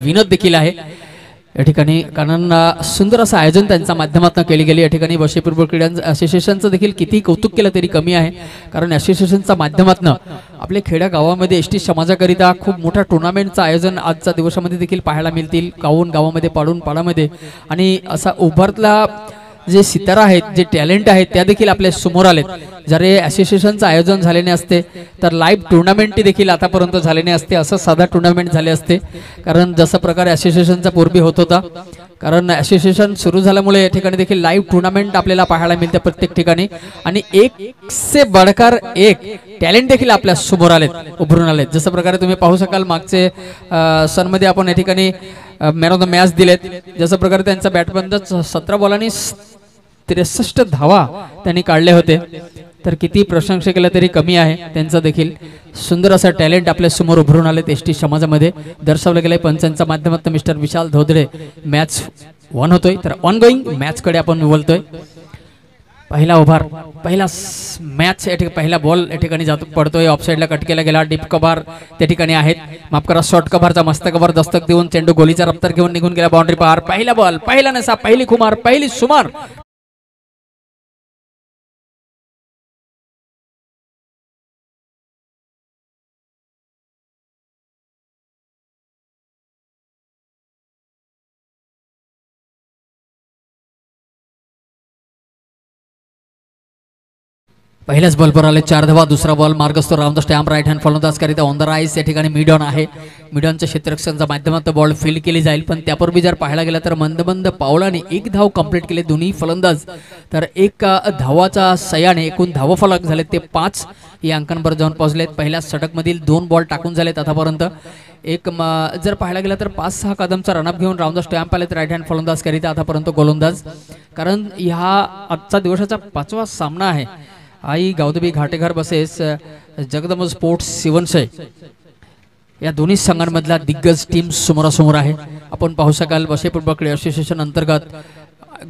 विनोद देखील आहे या ठिकाणी, कारण सुंदर असं आयोजन त्यांच्या माध्यमातून केले गेले। या ठिकाणी बशेपूर्व क्रीडा असोसिएशनचं देखील किती कौतुक केलं तरी कमी आहे, कारण असोसिएशनच्या माध्यमातून आपल्या खेड्या गावामध्ये एसटी समाजाकरिता खूप मोठा टुर्नामेंटचं आयोजन आजच्या दिवसामध्ये देखील पाहायला मिळतील, गावामध्ये पाडून पाडामध्ये। आणि असा उभारला जे सितारा आहेत, जे टॅलेंट आहेत, त्या देखील आपल्या समोर आलेत। जरी असोसिएशनचं आयोजन झालेले असते तर लाईव्ह टुर्नामेंट देखील आतापर्यंत झालेले असते, असं साधा टुर्नामेंट झाले असते, कारण जसं प्रकारे असोसिएशनचा पूर्वी होत होता। कारण असोसिएशन सुरू झाल्यामुळे या ठिकाणी देखील लाईव्ह टुर्नामेंट आपल्याला पाहायला मिळते प्रत्येक ठिकाणी, आणि एक से बडकर एक टॅलेंट देखील आपल्या समोर आलेत, उभरून आलेत। जसं प्रकारे तुम्ही पाहू शकाल मागचे सनमध्ये आपण या ठिकाणी मॅन ऑफ द मॅच दिलेत। जसं प्रकारे त्यांचा बॅटबंद 17 बॉलांनी 63 धावा त्यांनी काढले होते, तर किती प्रशंसा केलं तरी कमी आहे। त्यांचा देखील सुंदर असा टॅलेंट आपल्या समोर उभरून आले एसटी समाजामध्ये दर्शवलं गेलंय। पंचांच्या माध्यमातून मिस्टर विशाल धोदरे मॅच 1 होतोय, तर ऑनगोईंग मॅच कडे आपण बोलतोय। पहिला ओव्हर, पहिला मॅच, पहिला बॉल या ठिकाणी जातो पडतोय, ऑफसाइडला कट केला गेला। डीप कव्हर त्या ठिकाणी आहेत, माफ करा शॉर्ट कव्हरचा मस्त कव्हर दस्तक देऊन चेंडू गोलीचा रफ्तार घेऊन निघून गेला बाउंड्री पार। पहिला बॉल, पहिला नसा, पहिली खुमार, पहिली सुमार। पहिल्याच बॉल पर आले 4 धावा। दुसरा बॉल मार्गस्थ round the stump right hand फलंदाज करिता ऑन द राईस या ठिकाणी मिडॉन आहे। मिडॉनच्या क्षेत्ररक्षणाच्या माध्यमातून बॉल फील्ड केली जाईल, पण त्यापूर्वी जर पाहायला गेला तर मंद पावलाने 1 धाव कंप्लीट केले दोन्ही फलंदाज, तर 1 धावाचा सयाने एकूण धाव फलक झाले ते 5 या अंकांवर जाऊन पोहोचलेत। पहिल्या षटकमधील 2 बॉल टाकून झालेत आतापर्यंत। एक जर पाहायला गेला तर 5-6 कदमचा रनअप घेऊन राउंड द स्टॅम्प आलेत राईट हँड फलंदाज करिता आतापर्यंत गोलंदाज, कारण ह्या आजचा दिवसाचा 5वा सामना आहे। आई गावदेवी घाटेघर बसेस जगदंब स्पोर्ट्स शिवनशय या दोन्ही संघांमधला दिग्गज टीम समोरासमोर आहे। आपण पाहू शकाल बशेपूर्व क्रीडा असोसिएशन अंतर्गत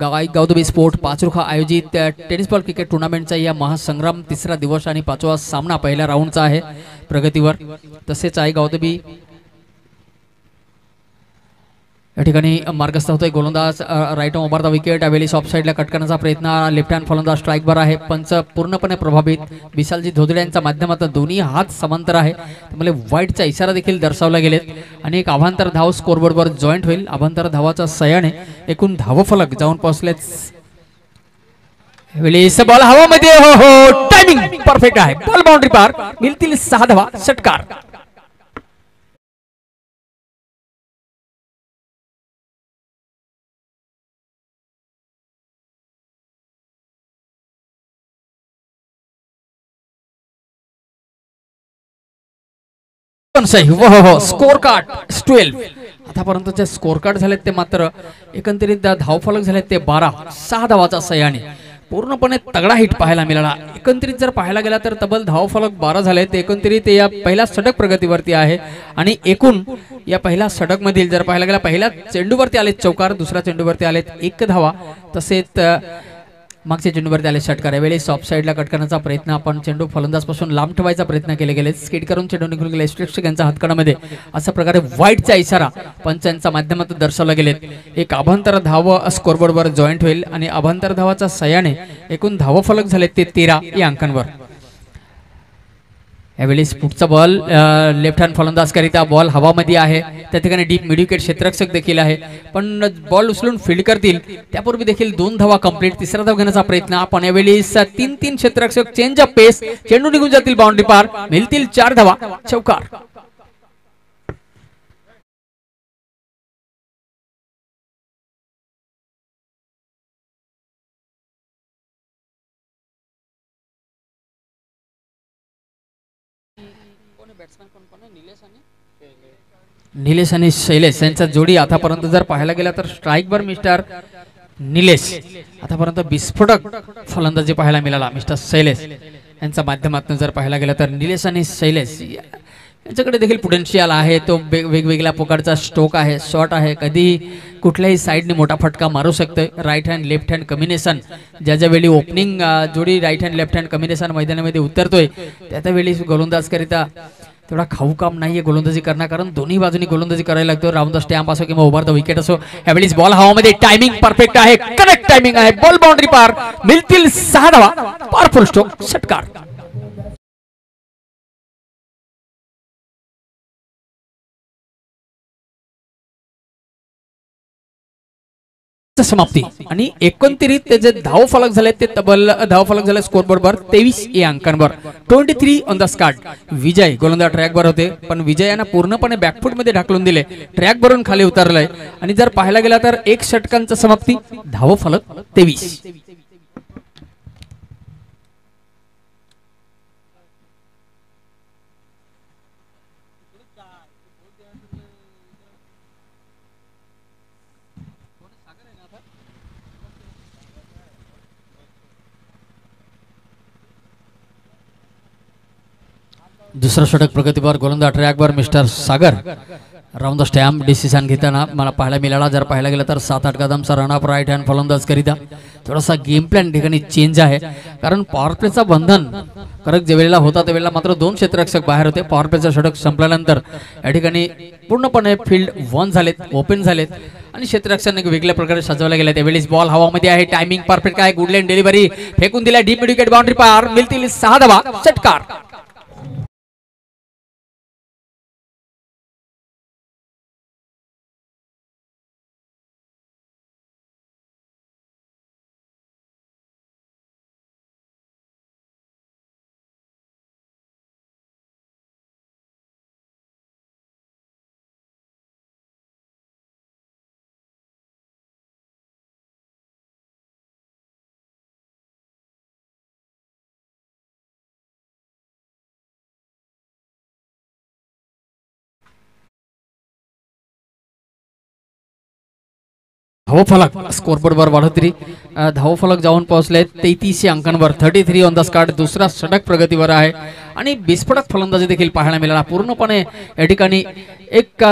गावदेवी स्पोर्ट पाचरुखा आयोजित टेनिस बॉल क्रिकेट टुर्नामेंटचा या महासंग्राम 3रा दिवस आणि 5वा सामना पहिल्या राऊंडचा आहे प्रगतीवर। तसेच आहे गावदेवी या ठिकाणी मार्गस्थ होतोय गोलंदाज right on over the wicket, वेलीस ऑफ साइडला कट करण्याचा प्रयत्न, लेफ्ट हँड फलंदाज स्ट्राईकवर आहे। पंच पूर्णपणे प्रभावित विशालजी धोदरे यांच्या माध्यमातून दोन्ही हात समांतर आहे, त्यामुळे वाईटचा इशारा देखील दर्शवला गेलेत आणि एक अभांतर धाव स्कोरबोर्डवर जॉईंट होईल। अभांतर धावाचा सयाने एकूण धाव फलक जाऊन पोहोचलेत। वेलीस बॉल हवामध्ये, हो टायमिंग परफेक्ट आहे, बॉल बाउंड्री पार, मिळतील 6 धावा षटकार। स्कोर कार्ड 12 आतापर्यंतचे स्कोर कार्ड झालेत ते मात्र एकंदरीत धावफलक झालेत ते 12, 6 धावाचा सयाने पूर्णपणे तगडा हिट पाहायला मिळाला। एकंदरीत जर पाहायला गेला तर तब्बल धावफलक 12 झालेत। एकंदरीत या पहिल्या षटक प्रगतीवरती आहे आणि एकूण या पहिल्या षटक मधील जर पाहायला गेला पहिल्या चेंडूवरती आलेत चौकार, दुसऱ्या चेंडूवरती आलेत 1 धावा, तसेच मागच्या चेंडूवरती आले षटकार। यावेळेस ऑफ साइडला कट करण्याचा प्रयत्न, आपण चेंडू फलंदाजपासून लांब ठेवायचा प्रयत्न केले गेले, स्किड करून चेंडू निघून गेले प्रेक्षकांच्या हातकडामध्ये, अशा प्रकारे वाईटचा इशारा पंचांच्या माध्यमातून दर्शवला गेलेत। एक अभांतर धाव स्कोरबोर्डवर जॉईंट होईल आणि अभांतर धावाचा सयाने एकूण धाव फलक झाले ते 13 या अंकांवर। यावेळेस पुढचा बॉल लेफ्ट हँड फलंदाज करिता बॉल हवामध्ये आहे, त्या ठिकाणी डीप मिडविकेट क्षेत्ररक्षक देखील आहे, पण बॉल उचलून फील्ड करतील त्यापूर्वी देखील 2 धावा कंप्लीट, 3रा धाव घेण्याचा प्रयत्न, आपण यावेळेस 3-3 क्षेत्ररक्षक चेंज ऑफ पेस, चेंडू निघून जातील बाउंड्री पार, मिळतील 4 धावा चौकार। निलेश आणि शैलेश यांचा जोडी आतापर्यंत जर पाहायला गेला तर स्ट्राईकवर मिस्टर निलेश, आतापर्यंत विस्फोटक फलंदाजी पाहायला मिळाला मिस्टर शैलेश यांच्या माध्यमातून जर पाहायला गेला तर निलेश आणि शैलेश यांच्याकडे देखील पोटेन्शियल आहे। तो वेगवेगळ्या प्रकारचा स्ट्रोक आहे, शॉट आहे, कधी कुठल्याही साइडने मोठा फटका मारू शकतोय। Right hand left hand combination ज्या वेळी ओपनिंग जोडी right hand left hand combination मैदानामध्ये उतरतोय त्या वेळी गोलंदाज करिता तेवढा खाऊ काम नाहीये गोलंदाजी करणं, कारण दोन्ही बाजूनी गोलंदाजी करायला लागतो. राऊंड द स्टॅम्प असो किंवा ओव्हर द विकेट असो. यावेळी बॉल हवामध्ये, टायमिंग परफेक्ट आहे, करेक्ट टायमिंग आहे, बॉल बाउंड्री पार, मिळतील 6 धावा, पावरफुल स्ट्रोक, षटकार. समाप्ती आणि एकंदरीत त्याचे धाव फलक झाले ते तब्बल धाव फलक झाले स्कोर बोर्डवर 23 या अंकांवर. 23 ऑन द स्कार्ट. विजय गोलंदाज ट्रॅकवर होते, पण विजयानं पूर्णपणे बॅकफूट मध्ये ढकलून दिले, ट्रॅक भरून खाली उतरलंय. आणि जर पाहायला गेला तर 1 षटकांचा समाप्ती, धाव फलक 23. दुसरा षटक प्रगतीवर, गोलंदाज ट्रॅकवर mister Sagar. Round the stamp decision घेताना मला पाहायला मिळाला, जर पाहायला गेलं तर 7-8 कदमचा रनअप राईट हँड फलंदाज करिता. थोडासा गेम प्लॅन ठिकाणी चेंज आहे, कारण पॉवर प्लेचा बंधन करक जे वेळेला होता त्यावेळेला मात्र 2 क्षेत्ररक्षक बाहेर होते. पॉवर प्लेचा षटक संपल्यानंतर या ठिकाणी पूर्णपणे फील्ड 1 झालेत, ओपन झालेत आणि क्षेत्ररक्षकांनी वेगळ्या प्रकारे सजवला गेला. त्यावेळी बॉल हवामध्ये आहे, टायमिंग परफेक्ट आहे, गुड लाईन डिलिव्हरी, फेकून दिला डीप मिड विकेट, बाउंड्री पार, मिळतील 6 धावा, षटकार. धावफलक स्कोरबोर्डवर वाढोतरी, धावफलक जाऊन पोहोचले 33 अंकांवर. 33 ऑन द स्कार्ट. दुसरा षटक प्रगतीवर आहे आणि विस्फोटक फलंदाजी देखील पाहायला मिळाला. पूर्णपणे या ठिकाणी एक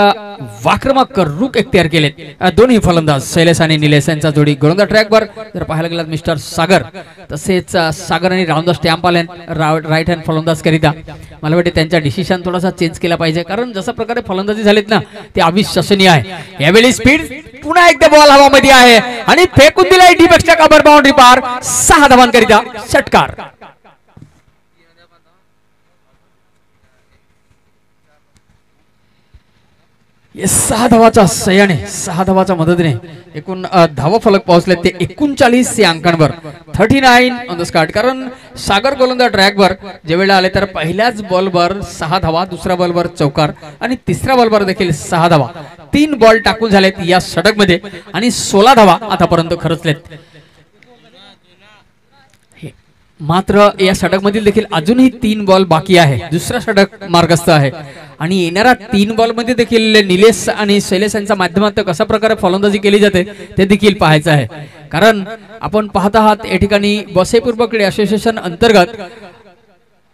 वाक्रमक रुख एक्तियार केलेत दोन्ही फलंदाज शैलेश आणि निलेश यांचा जोडी. गोलंदाज ट्रॅकवर जर पाहायला गेला मिस्टर सागर, तसेच सागर आणि राऊंड द स्टॅम्प आले राईट हँड फलंदाज करिता. मला वाटते त्यांचा डिसिजन थोडासा चेंज केला पाहिजे, कारण जशा प्रकारे फलंदाजी झालीत ना ते अविश्वसनीय आहे. यावेळी स्पीड पुन्हा एकदा बॉल हवामध्ये आहे आणि फेकून दिलाय डीप एक्स्ट्रा कव्हर, बाउंड्री पार, 6 धावांकरिता षटकार. सहा धावाच्या सह्याने, 6 धावाच्या मदतीने एकूण धावा फलक पोहोचले ते 39 या अंकांवर. 39 ऑन द स्कार्ट. कारण सागर गोलंदाज ट्रॅकवर ज्यावेळेला आले तर पहिल्याच बॉलवर 6 धावा, दुसऱ्या बॉलवर चौकार आणि तिसऱ्या बॉलवर देखील 6 धावा. 3 बॉल टाकून झालेत या षटक मध्ये आणि 16 धावा आतापर्यंत खर्चलेत. मात्र या षटक मधील देखील अजूनही 3 बॉल बाकी आहे. दुसरा षटक मार्गस्थ आहे आणि येणाऱ्या 3 बॉल मध्ये देखील निलेश आणि शैलेश यांच्या माध्यमातून कशा प्रकारे फलंदाजी केली जाते ते देखील पाहायचं आहे. कारण आपण पाहत आहात या ठिकाणी बसेपूर्व क्रीडा असोसिएशन अंतर्गत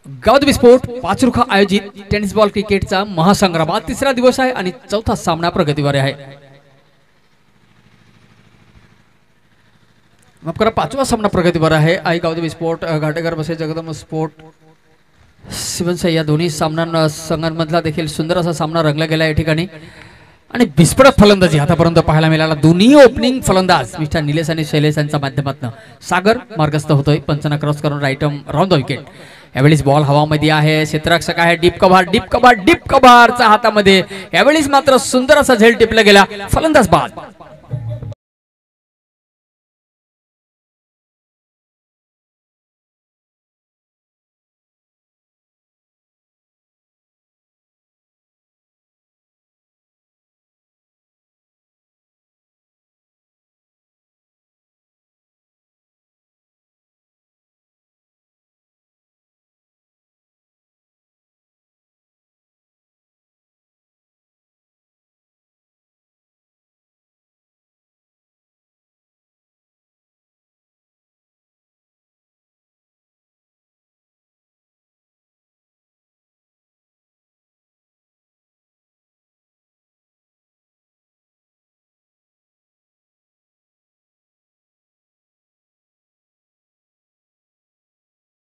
गावदेवी स्पोर्ट पाचरुखा आयोजित टेनिस बॉल क्रिकेटचा महासंग्राम आज 3रा दिवस आहे आणि 4था सामना प्रगतीवर आहे. माफ करा, 5वा सामना प्रगतीवर आहे. आई गावदेवी स्पोर्ट घाटेकर बसे जगदंब स्पोर्ट शिवनसाई या दोन्ही संघांमधला देखील सुंदर असा सामना रंगला गेला या ठिकाणी. आणि विस्फोटक फलंदाजी आतापर्यंत पाहायला मिळाला. दोन्ही ओपनिंग फलंदाज मिस्टर निलेश आणि शैलेश यांच्या माध्यमातून. सागर मार्गस्थ होतोय पंचना क्रॉस करून राईट राऊंड द विकेट. यावेळीच बॉल हवामध्ये आहे, क्षेत्ररक्षक आहे, deep cover, deep cover, deep कव्हरचा हातामध्ये. यावेळीच मात्र सुंदर असा झेल टिपला गेला, फलंदाज बाद.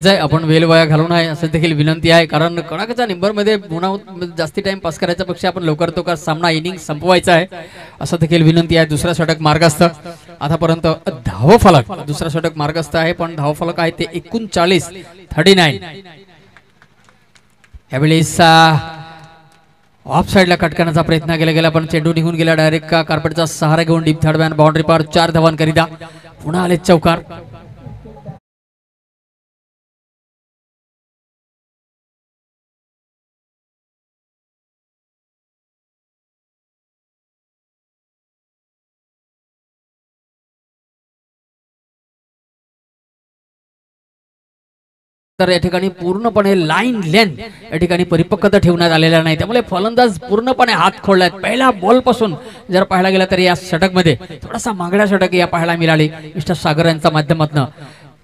जाय आपण वेल वाया घालू नये असं देखील विनंती आहे, कारण कणाकाच्या निंबरमध्ये पुन्हा जास्ती टाइम पास करायच्या पेक्षा आपण लवकर तो का सामना इनिंग संपवायचा आहे असं देखील विनंती आहे. दुसरा षटक मार्गस्थ आतापर्यंत धावफलक दुसरा षटक मार्गस्थ आहे, पण धावफलक आहे ते 39 यावेळेस ऑफ साइडला कट करण्याचा प्रयत्न केला गेला, पण चेंडू निघून गेला डायरेक्ट का कार्पेटचा सहारा घेऊन डीप थर्ड मॅन बाउंड्री पार 4 धावांकरिता पुन्हा आले चौकार. तर या ठिकाणी पूर्णपणे लाईन लेंथ या ठिकाणी परिपक्वता ठेवण्यात आलेला नाही, त्यामुळे फलंदाज पूर्णपणे हात खोललाय. पहिल्या बॉल पासून जर पाहायला गेला तर या षटकमध्ये थोडासा मागडा षटक या पाहायला मिळाली मिस्टर सागर यांच्या माध्यमातून,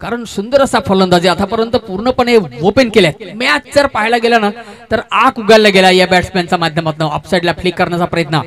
कारण सुंदर असा फलंदाजी आतापर्यंत पूर्णपणे ओपन केल्या. मॅच जर पाहायला गेला ना तर आग उगाळला गेला या बॅट्समॅनच्या माध्यमातून. ऑफसाइडला फ्लिक करण्याचा प्रयत्न,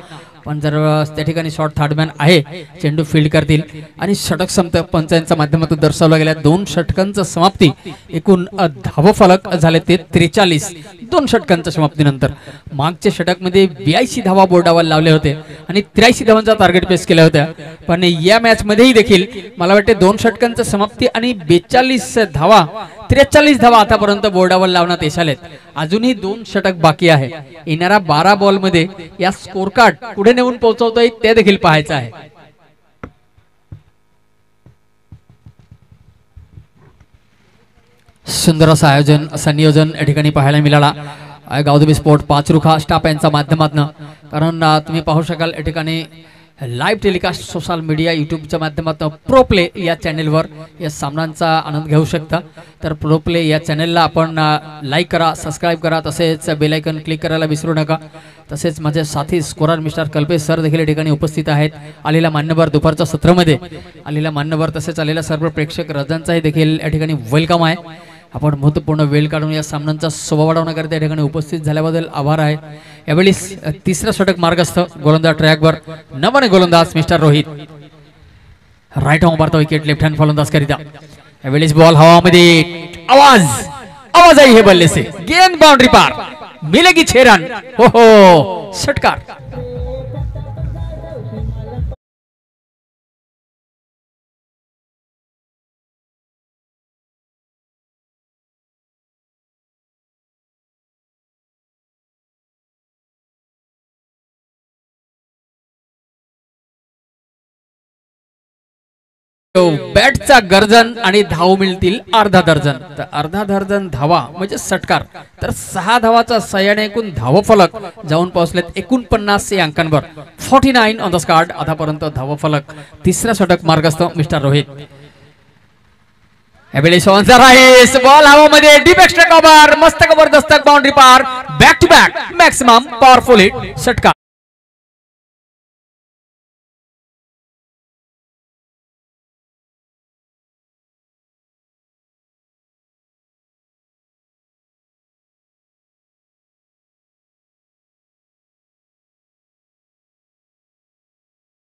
पण जर त्या ठिकाणी शॉर्ट थर्डमॅन आहे, चेंडू फील्ड करतील आणि षटक संपत पंचांच्या माध्यमातून दर्शवला गेला. 2 षटकांचं समाप्ती, एकूण धावफलक झाले ते 43. 2 षटकांच्या समाप्तीनंतर मागच्या षटकमध्ये 82 धावा बोर्डावर लावले होते आणि 83 धावांचा टार्गेट पेस केल्या होत्या, पण या मॅच मध्येही देखील मला वाटते 2 षटकांचं समाप्ती आणि 42 धावा 43 धावा आतापर्यंत बोर्डावर लावण्यात यश आलेत. अजूनही 2 षटक बाकी आहे. येणाऱ्या 12 बॉल मध्ये या स्कोर कार्ड पुढे नेऊन पोहोचवतोय ते देखील पाहायचं आहे. सुंदर असं आयोजन असं नियोजन या ठिकाणी पाहायला मिळाला गावदेवी स्पोर्ट पाचरुखा स्टाफ यांच्या माध्यमातून, कारण तुम्ही पाहू शकाल या ठिकाणी लाईव्ह टेलिकास्ट सोशल मीडिया यूट्यूबच्या माध्यमातून प्रो प्ले या चॅनेलवर या सामन्यांचा आनंद घेऊ शकता. तर प्रो प्ले या चॅनेलला आपण लाईक करा, सबस्क्राईब करा, तसेच बेल आयकॉन क्लिक करायला विसरू नका. तसेच माझे साथी स्कोरर मिस्टर कल्पेश सर देखील या ठिकाणी उपस्थित आहेत. आलेला मान्यवर दुपारच्या सत्रामध्ये आलेला मान्यवर तसेच आलेला सर्व प्रेक्षक रजांचाही देखील या ठिकाणी वेलकम आहे. आपण महत्वपूर्ण वेळ काढून या सामन्यांचा शोभा वाढवण्याकरिता या ठिकाणी उपस्थित झाल्याबद्दल आभार आहे. यावेळी तिसरा षटक मार्गस्थ, गोलंदाज ट्रॅकवर नवने गोलंदाज मिस्टर रोहित, राईट हँड मारतो विकेट, लेफ्ट हँड फलंदाज करिता. यावेळी बॉल हवामध्ये, आवाज आवाज आहे हे बल्ले से, गेंद बाउंड्री पार, मिलेगी 6 रन. हो हो, षटकार. बॅटचा गर्जन आणि धाव मिळतील अर्धा दर्जन. तर अर्धा दर्जन धावा म्हणजे षटकार. तर 6 धावाचा सह्याने एकूण धावफलक जाऊन पोहोचलेत 49 या अंकांवर. 49 ऑन द स्कॉट आतापर्यंत धावफलक. तिसरा षटक मार्गस्थ मिस्टर रोहित. यावेळी सॉन्सर आहे, बॉल हवामध्ये, डीप एक्स्ट्रा कव्हर, मस्त जबरदस्त बाउंड्री पार, back to back maximum powerful hit, षटकार.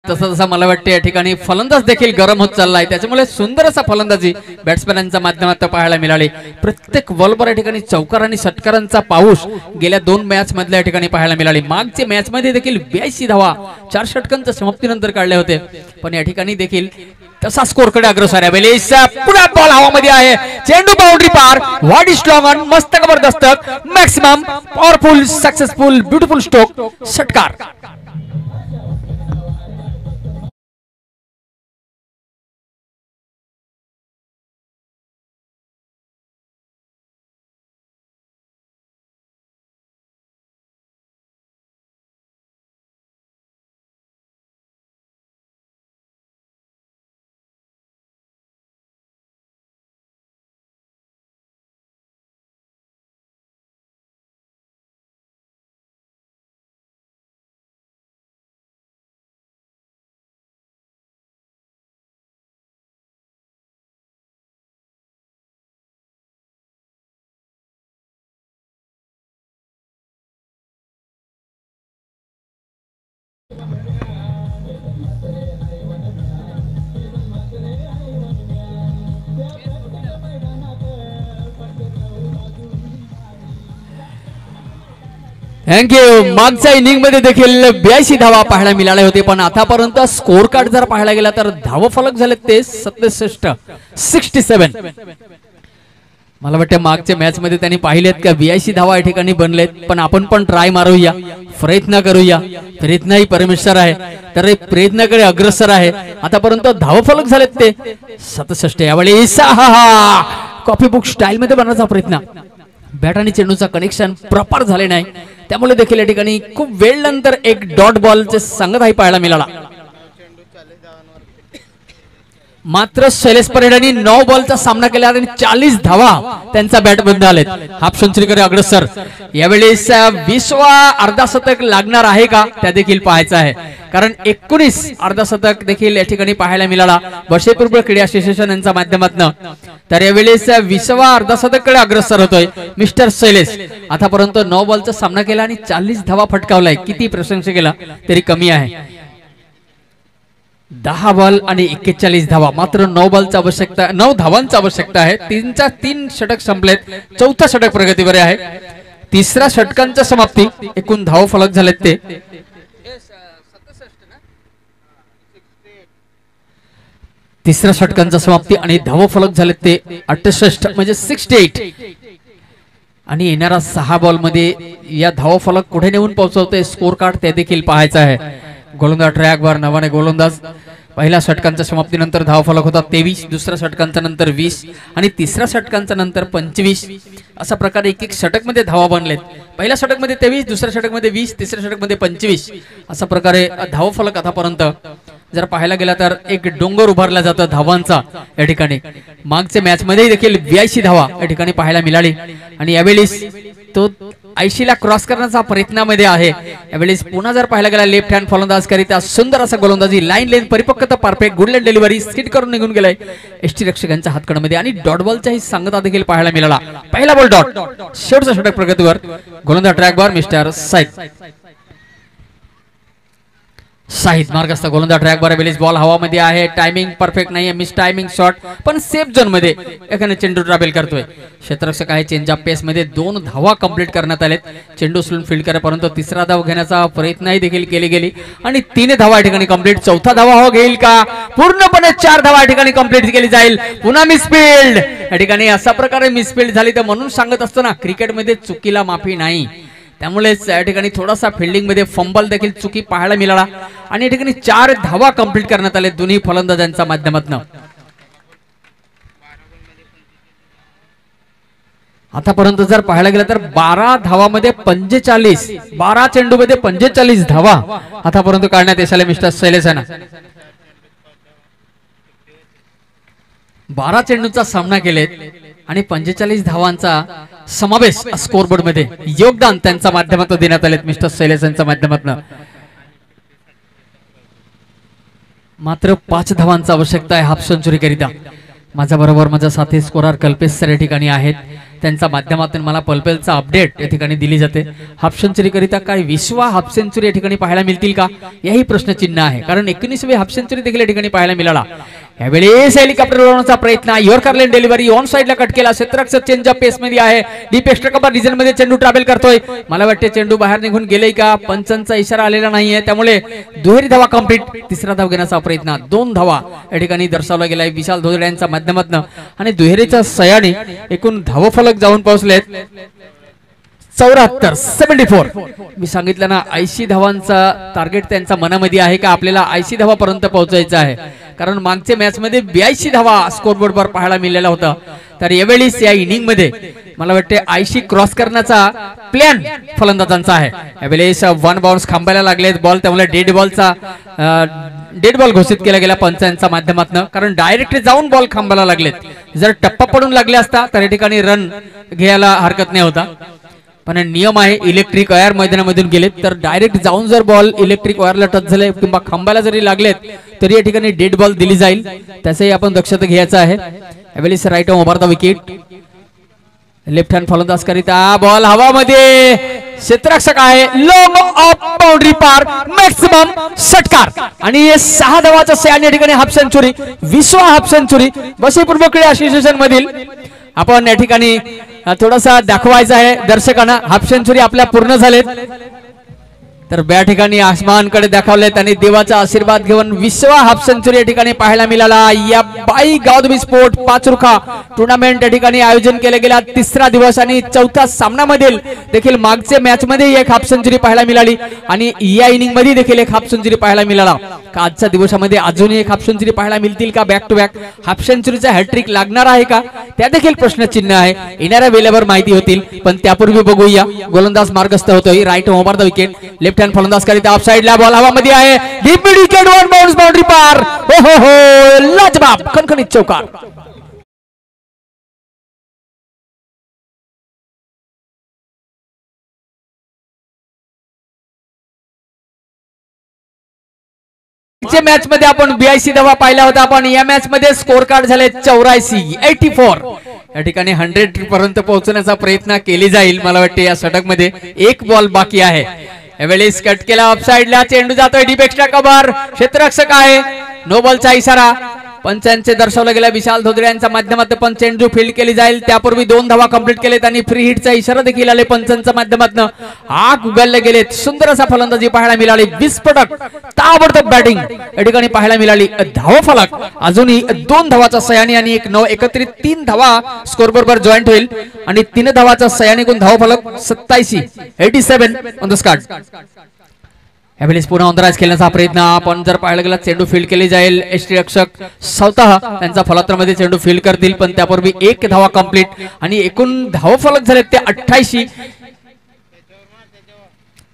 तसं तसं मला वाटते या ठिकाणी फलंदाज देखील गरम होत चाललाय, त्याच्यामुळे सुंदर असा फलंदाजी बॅट्समॅनांच्या माध्यमातून पाहायला मिळाली. प्रत्येक बॉलवर या ठिकाणी चौकार आणि षटकारांचा पाऊस गेल्या 2 मॅच मधल्या या ठिकाणी पाहायला मिळाली. मागच्या मॅच मध्ये देखील 82 धावा 4 षटकांच्या समाप्तीनंतर काढले होते, पण या ठिकाणी देखील तसा स्कोरकडे अग्रसर आहे. पुन्हा बॉल हवामध्ये आहे, चेंडू बाउंड्री पार, वाईड स्ट्रॉंग ऑन, मस्त जबरदस्त maximum powerful successful beautiful stroke, षटकार. थँक्यू. मागच्या इनिंग मध्ये देखील 82 धावा पाहायला मिळाले होते, पण आतापर्यंत स्कोर कार्ड जर पाहायला गेला तर धाव फलक झाले ते 67. मला वाटतं मागच्या मॅच मध्ये त्यांनी पाहिलेत का 82 धावा या ठिकाणी बनलेत, पण आपण पण ट्राय मारूया, प्रयत्न करूया. प्रयत्नही परमेश्वर आहे, तर प्रयत्नाकडे अग्रसर आहे. आतापर्यंत धाव फलक झालेत ते 67. यावेळी कॉपी बुक स्टाईल मध्ये बनवण्याचा प्रयत्न, बॅट आणि चेंडूचा कनेक्शन प्रॉपर झाले नाही, त्यामुळे देखील या ठिकाणी खूप वेळ नंतर एक डॉट बॉलचे संगतही पाहायला मिळाला. मात्र शैलेश परेडांनी 9 बॉलचा सामना केला आणि 40 धावा त्यांचा बॅट बंद आलेत. हाफ सेंचुरीकडे अग्रसर. यावेळेस 20वा अर्धाशतक लागणार आहे का त्या देखील पाहायचं आहे, कारण 19 अर्धाशतक देखील या ठिकाणी पाहायला मिळाला बशेपूर्व क्रीडा असोसिएशन यांच्या माध्यमातून. तर यावेळेस 20वा अर्धाशतककडे अग्रसर होतोय मिस्टर शैलेश. आतापर्यंत 9 बॉलचा सामना केला आणि 40 धावा फटकावलाय. किती प्रशंसा केला तरी कमी आहे. 10 बॉल आणि 41 धावा, मात्र 9 बॉलची आवश्यकता, 9 धावांची आवश्यकता आहे. 3 षटक संपलेत, 4था षटक प्रगतीवर आहे. 3ऱ्या षटकांच्या समाप्ती, एकूण धाव फलक झालेत ते 3ऱ्या षटकांच्या समाप्ती आणि धाव फलक झालेत ते 68 म्हणजे 68. आणि येणारा 6 बॉल मध्ये या धाव फलक कुठे नेऊन पोहोचवते स्कोर कार्ड ते देखील पाहायचं आहे. गोलंदाज ट्रॅकवर नवाने गोलंदाज. पहिल्या षटकांच्या समाप्तीनंतर धाव फलक होता 23, दुसऱ्या षटकांच्या नंतर 20 आणि तिसऱ्या षटकांच्या नंतर 25. अशा प्रकारे एक षटक मध्ये धावा बनलेत. पहिल्या षटक मध्ये 23, दुसऱ्या षटक मध्ये 20, तिसऱ्या षटक मध्ये 25. अशा प्रकारे धाव फलक आतापर्यंत जर पाहायला गेला तर एक डोंगर उभारला जातो धावांचा या ठिकाणी. मागच्या मॅच मध्ये देखील 82 धावा या ठिकाणी पाहायला मिळाली आणि यावेळी तो 80 ला क्रॉस करण्याचा प्रयत्नामध्ये आहे. यावेळेस पुन्हा जर पाहायला गेला लेफ्ट हँड फलंदाज करिता सुंदर असा गोलंदाजी, लाईन लेन परिपक्वता परफेक्ट, गुड लेन डिलिव्हरी, स्किट करून निघून गेलाय एसटी रक्षकांच्या हातकडामध्ये आणि डॉट बॉलचाही सांगता देखील पाहायला मिळाला. पहिला बॉल डॉट, शेवटचा षटक प्रगतीवर. गोलंदाज ट्रॅकवर मिस्टर शाहिद मार्गस्थ. गोलंदाज ट्रॅकवर बेलीज. बॉल हवामध्ये आहे, टायमिंग परफेक्ट नाहीये, मिस टायमिंग शॉट, पण सेफ झोन मध्ये एखादा चेंडू ट्रॅव्हल करतोय. क्षेत्ररक्षक आहे चेंज ऑफ पेस मध्ये. 2 धावा कंप्लीट करण्यात आलेत. चेंडू उचलून फील्ड करा, परंतु तिसरा धाव घेण्याचा प्रयत्नही देखील केली गेली आणि 3 धावा या ठिकाणी कंप्लीट. 4था धावा हो घेईल का? पूर्णपणे 4 धावा या ठिकाणी कंप्लीट केली जाईल. पुन्हा मिसफील्ड या ठिकाणी. अशा प्रकारे मिसफील्ड झाली तर म्हणून सांगत असतो ना, क्रिकेटमध्ये चुकीला माफी नाही. त्यामुळेच या ठिकाणी थोडासा फिल्डिंग मध्ये फंबल देखील चुकी पाहायला मिळाला आणि या ठिकाणी 4 धावा कंप्लीट करण्यात आले दोन्ही फलंदाजांच्या माध्यमातून. आतापर्यंत जर पाहायला गेलं तर 12 धावामध्ये 45, 12 चेंडूमध्ये 45 धावा आतापर्यंत काढण्यात यश आले मिस्टर शैलेश यांना. 12 चेंडूचा सामना केलेत आणि 45 धावांचा समावेश स्कोरबोर्ड मध्ये योगदान त्यांच्या माध्यमातून देण्यात आलेत मिस्टर शैलेश यांच्या माध्यमातून. मात्र 5 धावांचा आवश्यकता आहे हाफ सेंचुरी करिता. माझ्या बरोबर माझ्या साथी स्कोरर कल्पेश सर या ठिकाणी आहेत. त्यांच्या माध्यमातून मला पलपेलचा अपडेट या ठिकाणी दिली जाते. हाफ सेंचुरी करिता काय 20वा हाफ सेंचुरी या ठिकाणी पाहायला मिळतील का, याही प्रश्नचिन्ह आहे, कारण 19वी हाफ सेंचुरी देखील या ठिकाणी पाहायला मिळाला. यावेळेस हेलिकॉप्टर उडवण्याचा प्रयत्न, यॉर्कर लेन डिलिव्हरी ऑन साइडला कट केला. क्षेत्ररक्षक चेंज ऑफ पेस मध्ये आहे, डीप एक्स्ट्रा कव्हर रिजन मध्ये चेंडू ट्रॅव्हल करतोय. मला वाटते चेंडू बाहेर निघून गेले का, पंचांचा इशारा आलेला नाहीये, त्यामुळे दुहेरी धावा कंप्लीट. तिसरा धाव घेण्याचा प्रयत्न, 2 धावा या ठिकाणी दर्शवला गेलाय विशाल धोदडे यांच्या माध्यमातून आणि दुहेरीच्या सहाय्याने एकूण धावफलक जाऊन पोहोचलेत 74, 74. मी सांगितलं ना 80 धावांचा टार्गेट त्यांच्या मनामध्ये आहे का आपल्याला 80 धावा पर्यंत पोहोचायचं आहे, कारण मागच्या मॅच मध्ये 82 धावा स्कोरबोर्ड वर पाहायला मिळाला होता. तर यावेळेस या इनिंग मध्ये मला वाटते 80 क्रॉस करण्याचा प्लॅन फलंदाजांचा आहे. यावेळेस 1 बाउन्स खांबायला लागलेत बॉल, त्यामुळे डेड बॉल घोषित केला गेला पंचांच्या माध्यमातून, कारण डायरेक्ट जाऊन बॉल खांबायला लागलेत. जर टप्पा पडून लागले असता तर या ठिकाणी रन घ्यायला हरकत नाही होता, पण नियम आहे इलेक्ट्रिक वायर मैदानामधून गेलेत तर डायरेक्ट जाऊन जर बॉल इलेक्ट्रिक वायरला टच झाले किंवा खांबाला जरी लागलेत तरी या ठिकाणी डेड बॉल दिली जाईल, त्याचंही आपण दक्षता घ्यायचं आहे. यावेळेस राईट आर्म उभारता विकेट, लेफ्ट हँड फलंदाज करिता बॉल हवामध्ये, क्षेत्ररक्षक आहे लॉंग ऑफ बाउंड्री पार, मॅक्सिमम षटकार आणि 6 धावाचा सहाय्याने या ठिकाणी हाफ सेंचुरी, 20वा हाफ सेंचुरी बशीपूर्व क्रीडा असोसिएशन मधील आपण या ठिकाणी थोडासा दाखवायचा आहे दर्शकांना. हाफ सेंचुरी आपल्या पूर्ण झालेत, तर या ठिकाणी आसमानकडे दाखवले त्यांनी देवाचा आशीर्वाद घेऊन 20वा हाफ सेंचुरी या ठिकाणी पाहायला मिळाला. या बाई गावधबी स्पोर्ट पाचरुखा टुर्नामेंट या ठिकाणी आयोजन केले गेला. तिसरा दिवस आणि चौथ्या सामन्यामधील देखील मागच्या मॅच मध्ये एक हाफ सेंचुरी पाहायला मिळाली आणि या इनिंग मध्ये देखील एक हाफ सेंचुरी पाहायला मिळाला. का आजच्या दिवसामध्ये अजूनही एक हाफ सेंचुरी पाहायला मिळतील का? बॅक टू बॅक हाफ सेंचुरीचा हॅट्रिक लागणार आहे का? त्या देखील प्रश्नचिन्ह आहे. येणाऱ्या वेळेवर माहिती होतील, पण त्यापूर्वी बघूया गोलंदाज मार्गस्थ होतोय. Right over the wicket, left hand फलंदाज करीत ऑफ साइडला बॉल हवामध्ये आहे. Deep mid wicket, one bounce, boundary पार. हो हो हो, लाजवाब खणखणीत चौकार. मॅच मध्ये आपण 82 धावा पाहिला होता. आपण या मॅच मध्ये स्कोर कार्ड झाले 84 या ठिकाणी 100 पर्यंत पोहोचण्याचा प्रयत्न केली जाईल. मला वाटते या षटक मध्ये एक बॉल बाकी आहे. यावेळेस कट केला ऑफ साइडला, चेंडू जातोय डीप एक्स्ट्रा कव्हर, क्षेत्ररक्षक आहे, नो बॉलचा इशारा. पंचांचे दर्शवला गेला विशाल धोदरे यांच्या माध्यमातून पण चेंडू फील्ड केली जाईल. त्यापूर्वी 2 धावा कंप्लीट केले त्यांनी. फ्री हिटचा इशारा देखील आले पंचांच्या माध्यमातून. आग उघडले गेले. सुंदर असा फलंदाजी पाहायला मिळाली. विस्फोटक ताबडतोब बॅटिंग या ठिकाणी पाहायला मिळाली. धावा फलक अजूनही 2 धावाचा सयानी आणि 1 9 एकत्रित 3 धावा स्कोर बरोबर जॉईंट होईल आणि 3 धावाचा सयानी गुण धावा फलक 87 ऑन द स्कॉट. यावेळेस पुन्हा ऑनराइज खेळण्याचा प्रयत्न आपण जर पाहायला गेला, चेंडू फील्ड केली जाईल. एसटी रक्षक स्वतः त्यांचा फलंदाजीमध्ये चेंडू फील्ड करतील, पण त्यापूर्वी 1 धावा कंप्लीट आणि एकूण धावा फलक झाले ते 88.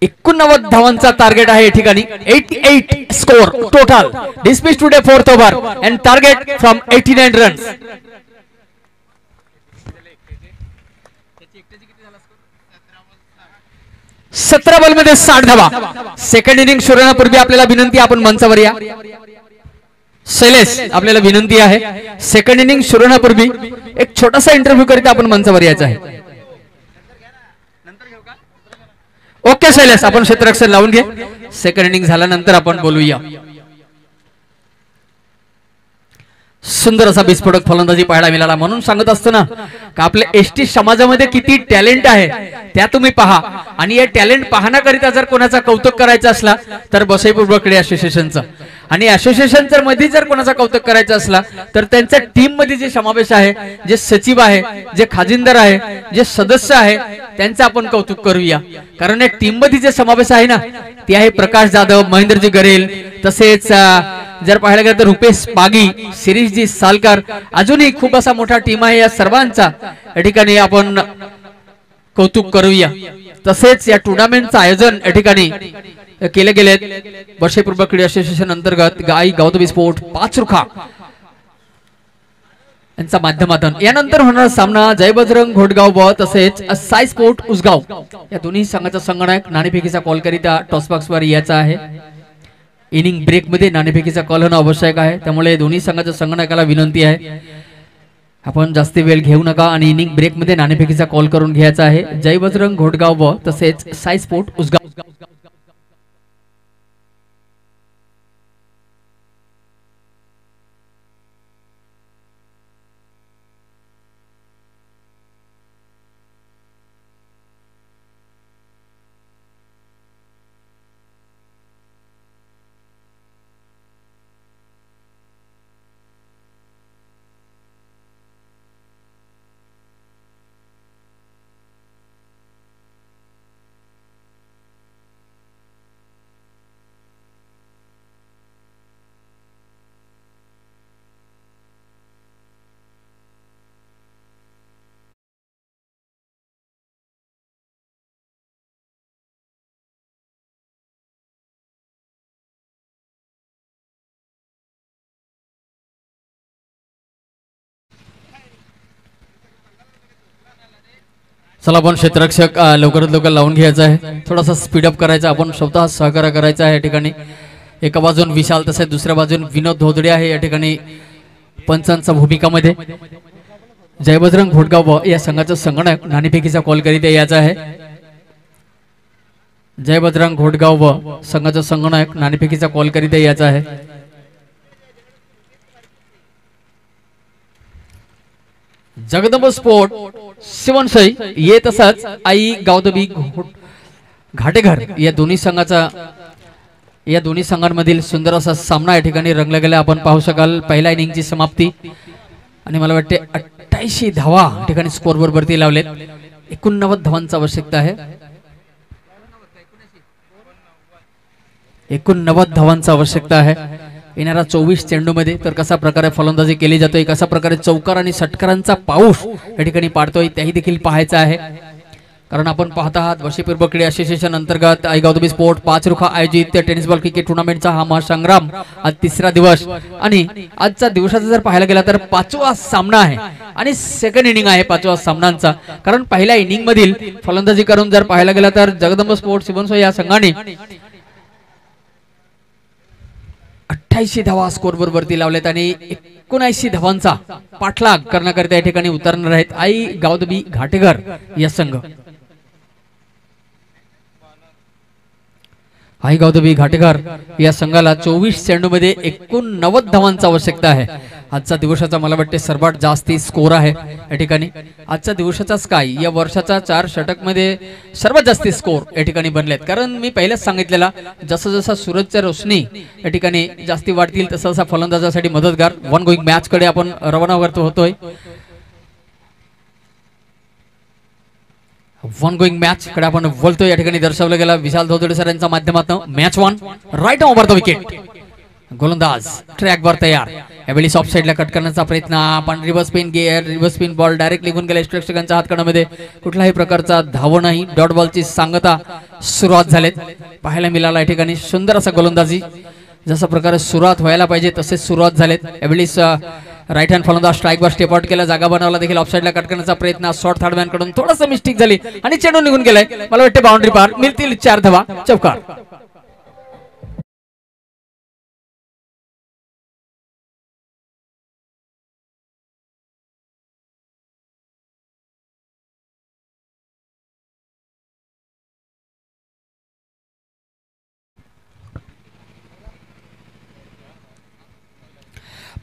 89 धावांचा टार्गेट आहे या ठिकाणी. 88 score total. Dismiss today 4th over and target from 89 runs. 17 ball मध्ये 60 धावा. सेकंड इनिंग सुरू होण्यापूर्वी आपल्याला विनंती, आपण मंचावर या. शैलेश आपल्याला विनंती आहे, सेकंड इनिंग सुरू होण्यापूर्वी एक छोटासा इंटरव्ह्यू करीत आपण मंचावर यायचं आहे. ओके शैलेश, आपण क्षेत्ररक्षण लावून घे. सेकंड इनिंग झाल्यानंतर आपण बोलूया. सुंदर असा विस्फोटक फलंदाजी पाहायला मिळाला. म्हणून सांगत असतो ना का आपल्या एसटी समाजामध्ये किती टॅलेंट आहे त्या तुम्ही पहा, आणि या टॅलेंट पाहण्याकरिता जर कोणाचा कौतुक करायचा असला तर बसई पूर्व क्रीडा असोसिएशनचं, आणि असोसिएशन जर मध्ये जर कोणाचा कौतुक करायचा असला तर त्यांच्या टीम मध्ये जे समावेश आहे, जे सचिव आहे, जे खाजिंदार आहे, जे सदस्य आहे, त्यांचं आपण कौतुक करूया. कारण या टीम मध्ये जे समावेश आहे ना ते आहे प्रकाश जाधव, महेंद्रजी गरेल, तसेच जर पाहायला गेलं तर रुपेश पागी, शिरीषजी सालकर, अजूनही खूप असा मोठा टीम आहे. या सर्वांचा या ठिकाणी आपण कौतुक करूया. तसेच या टुर्नामेंटचं आयोजन या ठिकाणी केले गेले बसई पूर्व क्रीडा असोसिएशन अंतर्गत गाई गावधबी स्पोर्ट पाचरुखा यांच्या माध्यमातून. यानंतर होणारा सामना जय बजरंग घोटगाव व तसेच साई स्पोर्ट उसगाव या दोन्ही संघाचा संगणक नाणेफेकीचा कॉल करिता टॉस बॉक्स वर यायचा आहे. इनिंग ब्रेक मध्ये नाणेफेकीचा कॉल होणं आवश्यक आहे, त्यामुळे दोन्ही संघाच्या संगणकाला विनंती आहे आपण जास्त वेळ घेऊ नका आणि इनिंग ब्रेक मध्ये नाणेफेकीचा कॉल करून घ्यायचा आहे. जय बजरंग घोटगाव व तसेच साई स्पोर्ट उसगाव. चला आपण क्षेत्ररक्षक लवकरात लवकर लावून घ्यायचा आहे, थोडासा स्पीडअप करायचा, आपण स्वतः सहकार्य करायचं आहे. या ठिकाणी एका बाजून विशाल तसेच दुसऱ्या बाजून विनोद धोदडे आहे या ठिकाणी पंचांच्या भूमिकामध्ये. जय बजरंग घोटगाव या संघाचा संगणक नाणेफेकीचा कॉल करीत यायचा आहे. जय बजरंग घोटगाव संघाचा संगणक नाणेफेकीचा कॉल करीत यायचा आहे. जगदंब स्पोर्ट शिवनसई ये तसंच आई गावदबी घाटेघर या दोन्ही संघांमधील सुंदर असा सामना या ठिकाणी रंगला गेला. आपण पाहू शकाल पहिल्या इनिंगची समाप्ती आणि मला वाटते 88 धावा या ठिकाणी स्कोर वरती लावलेत. 89 धावांची आवश्यकता आहे. 89 धावांची आवश्यकता आहे येणाऱ्या 24 चेंडूमध्ये. तर कसा प्रकारे फलंदाजी केली जातोय, कसा प्रकारे चौकार आणि षटकारांचा पाऊस या ठिकाणी पाडतोय त्याही देखील पाहायचं आहे. कारण आपण पाहत आहात वशीपूर्व क्रीडा असोसिएशन अंतर्गत आईगावदबी स्पोर्ट 5 रुखा आयोजित टेनिस बॉल क्रिकेट टुर्नामेंटचा हा महासंग्राम आज तिसरा दिवस आणि आजचा दिवसाचा जर पाहायला गेला तर 5वा सामना आहे आणि सेकंड इनिंग आहे 5व्या सामन्यांचा. कारण पहिल्या इनिंग मधील फलंदाजी करून जर पाहायला गेला तर जगदंब स्पोर्ट शिवनसोई या संघाने 88 धावा स्कोर वरती लावलेत आणि 79 धावांचा पाठलाग करण्याकरिता या ठिकाणी उतरणार आहेत आई गावदबी घाटेघर या संघ. आई गावदबी घाटेघर या संघाला 24 चेंडूमध्ये 89 धावांची आवश्यकता आहे. आजचा दिवसाचा मला वाटते सर्वात जास्ती स्कोर आहे या ठिकाणी. आजचा दिवसाचाच काय या वर्षाचा 4 षटक मध्ये सर्वात जास्ती स्कोर या ठिकाणी बनलेत. कारण मी पहिलेच सांगितलेला जसं जसं सूरजच्या रोशनी या ठिकाणी जास्ती वाढतील तसं तसा फलंदाजासाठी मदतगार. वन गोईंग मॅच कडे आपण रवाना होतोय. वन गोईंग मॅच कडे आपण बोलतोय या ठिकाणी दर्शवलं गेला विशाल धोतडे सर यांच्या माध्यमातून. Match one right over the wicket. गोलंदाज ट्रॅकवर तयार. यावेळी ऑफ साइडला कट करण्याचा प्रयत्न पण रिव्हर्स स्पिन बॉल डायरेक्ट निघून गेला प्रेक्षकांच्या हातकणामध्ये. कुठल्याही प्रकारचा धाव नाही. डॉट बॉलची सांगता सुरुवात झालेत पाहायला मिळाला या ठिकाणी. सुंदर असा गोलंदाजी जसा प्रकारे सुरुवात व्हायला पाहिजे तसेच सुरुवात झालेत. यावेळी राईट हँड फलंदाज स्ट्राईकवर स्टेप आउट केला. जागा बनवला देखील ऑफ साइडला कट करण्याचा प्रयत्न. शॉर्ट थर्ड मॅन कडून थोडासा मिस्टेक झाली आणि चेंडू निघून गेलाय. मला वाटते बाउंड्री पार मिळतील 4 धावा. चौकार.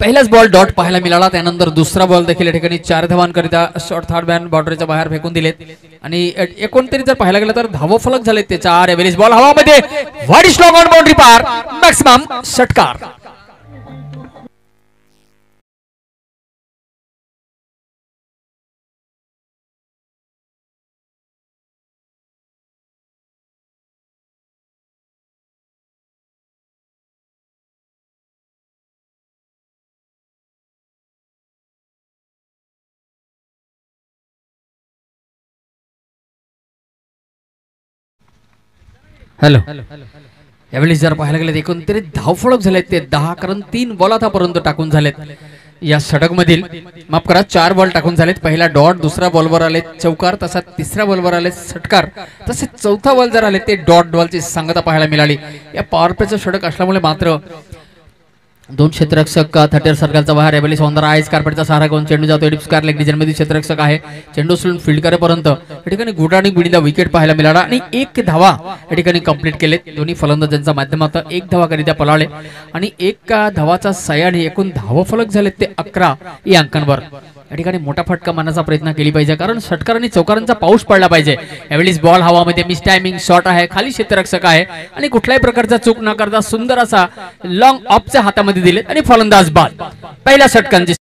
पहिलाच बॉल डॉट पाहायला मिळाला. त्यानंतर दुसरा बॉल देखील या ठिकाणी 4 धावांकरिता शॉर्ट थर्ड मॅन बाउंड्रीच्या बाहेर फेकून दिलेत आणि एकोणतरी जर पाहायला गेलं तर धाव फलक झालेत ते 4. एव्हरेज बॉल हवामध्ये वाईड स्ट्रॉंग ऑन बाउंड्री पार मॅक्सिमम षटकार. हॅलो. यावेळी जर पाहायला गेलं एकोणतरी धावफलक झालेत ते 10. कारण 3 बॉल आतापर्यंत टाकून झालेत या षटक मधील. माफ करा 4 बॉल टाकून झालेत. पहिला डॉट, दुसरा बॉलवर आले चौकार, तसा तिसऱ्या बॉलवर आले षटकार, तसेच चौथा बॉल जर आले ते डॉट बॉलची सांगता पाहायला मिळाली. या पॉवर प्लेचं षटक असल्यामुळे मात्र 2 क्षेत्ररक्षक 30 सर्कलचा बाहेर. यावेळी सौंदर्य आईस कार्पेटचा सहारा घेऊन चेंडू जातो डीप स्क्वेअर लेग रिजन मध्ये. क्षेत्ररक्षक आहे चेंडू सोडून फील्ड करेपर्यंत या ठिकाणी गुडाणी बिडीला विकेट पाहायला मिळाला आणि 1 धावा या ठिकाणी कंप्लीट केलेत. दोन्ही फलंदाजांच्या माध्यमातून 1 धावा करिता पळाले आणि 1 धावाचा सह्याने एकूण धाव फलक झालेत ते 11 या अंकांवर. या ठिकाणी मोठा फटका मारण्याचा प्रयत्न केली पाहिजे कारण षटकार आणि चौकारांचा पाऊस पडला पाहिजे. यावेळी बॉल हवामध्ये मिस टायमिंग शॉट आहे. खाली क्षेत्ररक्षक आहे आणि कुठल्याही प्रकारचा चूक न करता सुंदर असा लॉंग ऑफच्या हातामध्ये दिलेत आणि फलंदाज बाद. पहिल्या षटकांची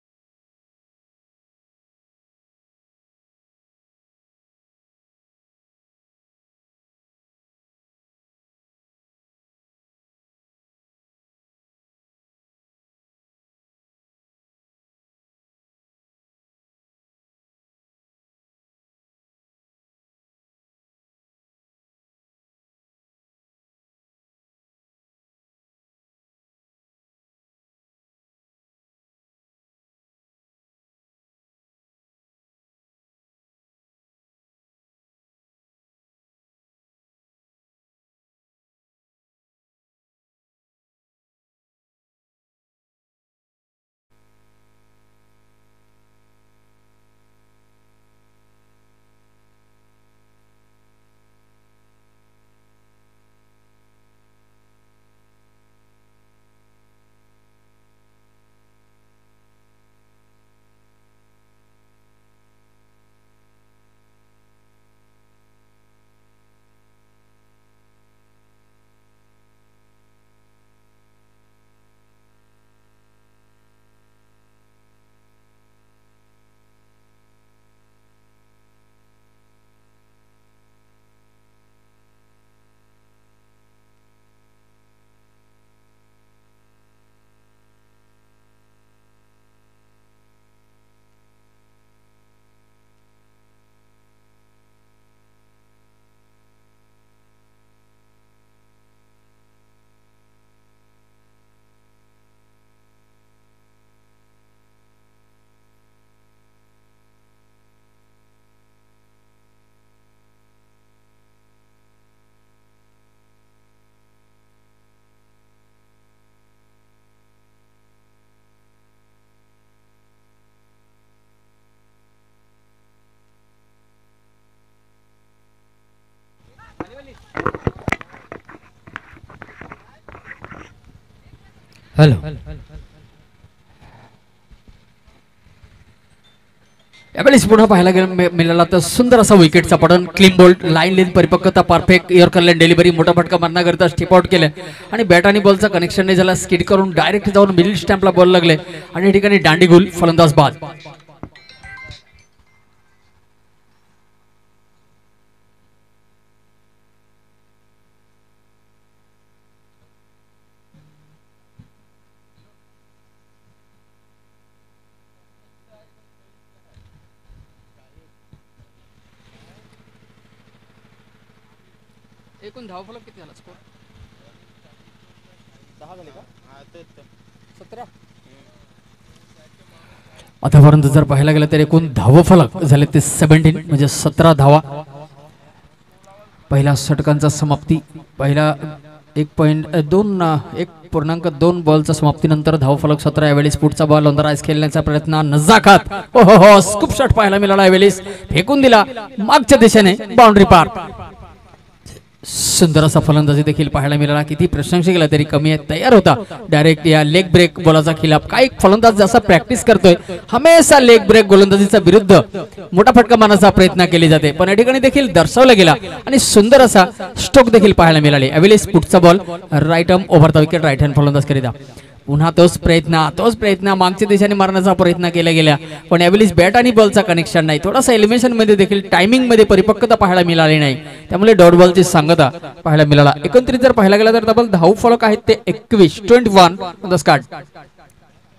हॅलो यावेळेस पुन्हा पाहायला मिळाला तर सुंदर असा विकेटचा पडन क्लीन बोल्ट लाईन लेन परिपक्वता परफेक्ट एअर करले डिलिव्हरी मोठा फटका मारण्याकरता स्टिप आउट केले आणि बॅट आणि बॉलचा कनेक्शन नाही झाला स्किड करून डायरेक्ट जाऊन मिडल स्टॅम्पला बॉल लागले आणि या ठिकाणी दांडीगुल फलंदाज बाद एकूण धावफलक किती झाला स्कोर 10 झाले का 17 आतापर्यंत जर पाहायला गेलं तर एकूण धावफलक झाले ते 17 म्हणजे 17 धावा पहिल्या षटकांचा समाप्ती पहिला 1.2 बॉलच्या समाप्तीनंतर धावफलक 17 यावेळेस पुढचा बॉल अंतराळात खेळण्याचा प्रयत्न नजाकत ओहो स्कूप शॉट पाहायला मिळाला यावेळेस फेकून दिला मागच्या दिशेने बाउंड्री पार सुंदर असा फलंदाजी देखील पाहायला मिळाला किती प्रशंसा केला तरी कमी आहे तयार होता डायरेक्ट या लेग ब्रेक बॉलाचा खिलाफ काही फलंदाज जसा प्रॅक्टिस करतोय हमेशा लेग ब्रेक गोलंदाजीचा विरुद्ध मोठा फटका मारण्याचा प्रयत्न केले जाते पण या ठिकाणी देखील दर्शवला गेला आणि सुंदर असा स्ट्रोक देखील पाहायला मिळाले यावेळेस पुढचा ball right arm over the wicket right hand फलंदाज करीता पुन्हा तोच प्रयत्न मागच्या दिशेने मारण्याचा प्रयत्न केला गेला पण यावेळेस बॅट आणि बॉलचा कनेक्शन नाही थोडासा एलिमिनेशन मध्ये देखील टायमिंग मध्ये परिपक्वता पाहायला मिळाली नाही त्यामुळे डॉट बॉलची सांगता पाहायला मिळाला एकंदरीत जर पाहायला गेला तर डबल धाव फलक आहेत ते 21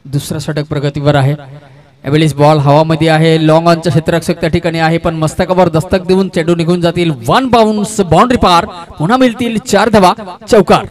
दुसरा षटक प्रगतीवर आहे यावेळेस बॉल हवामध्ये आहे लॉंग ऑनच्या क्षेत्ररक्षक त्या ठिकाणी आहे पण मस्तकावर दस्तक देऊन चेंडू निघून जातील 1 बाउन्स बाउंड्री पार पुन्हा मिळतील 4 धावा चौकार